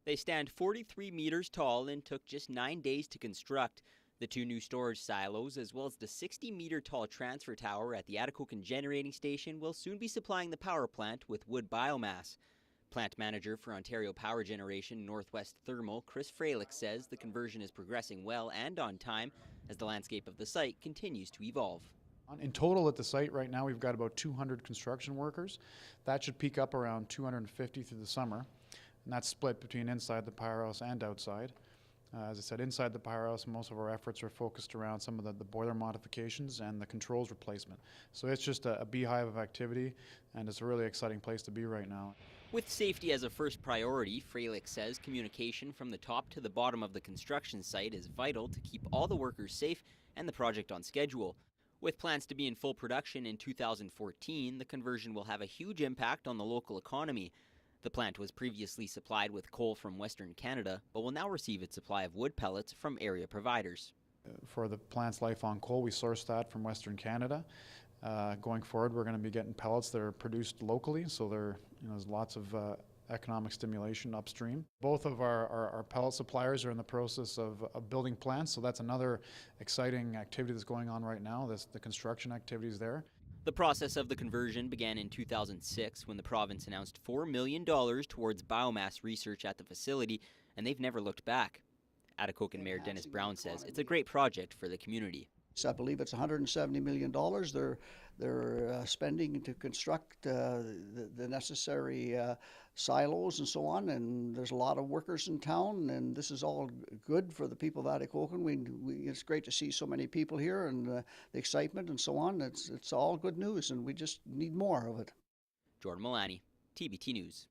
They stand 43 meters tall and took just 9 days to construct. The two new storage silos, as well as the 60-meter tall transfer tower at the Atikokan Generating Station, will soon be supplying the power plant with wood biomass. Plant manager for Ontario Power Generation Northwest Thermal, Chris Freilich, says the conversion is progressing well and on time as the landscape of the site continues to evolve. In total at the site right now, we've got about 200 construction workers. That should peak up around 250 through the summer, and that's split between inside the powerhouse and outside. As I said, inside the powerhouse, most of our efforts are focused around some of the boiler modifications and the controls replacement. So it's just a beehive of activity, and it's a really exciting place to be right now. With safety as a first priority, Freilich says communication from the top to the bottom of the construction site is vital to keep all the workers safe and the project on schedule. With plans to be in full production in 2014, the conversion will have a huge impact on the local economy. The plant was previously supplied with coal from Western Canada, but will now receive its supply of wood pellets from area providers. For the plant's life on coal, we source that from Western Canada. Going forward, we're going to be getting pellets that are produced locally, so there's lots of economic stimulation upstream. Both of our pellet suppliers are in the process of building plants, so that's another exciting activity that's going on right now, the construction activities there. The process of the conversion began in 2006 when the province announced $4 million towards biomass research at the facility, and they've never looked back. Atikokan Mayor Dennis Brown says it's a great project for the community. I believe it's $170 million they're spending to construct the necessary silos and so on, and there's a lot of workers in town, and this is all good for the people of Atikokan. It's great to see so many people here and the excitement and so on. It's all good news, and we just need more of it. Jordan Milani, TBT News.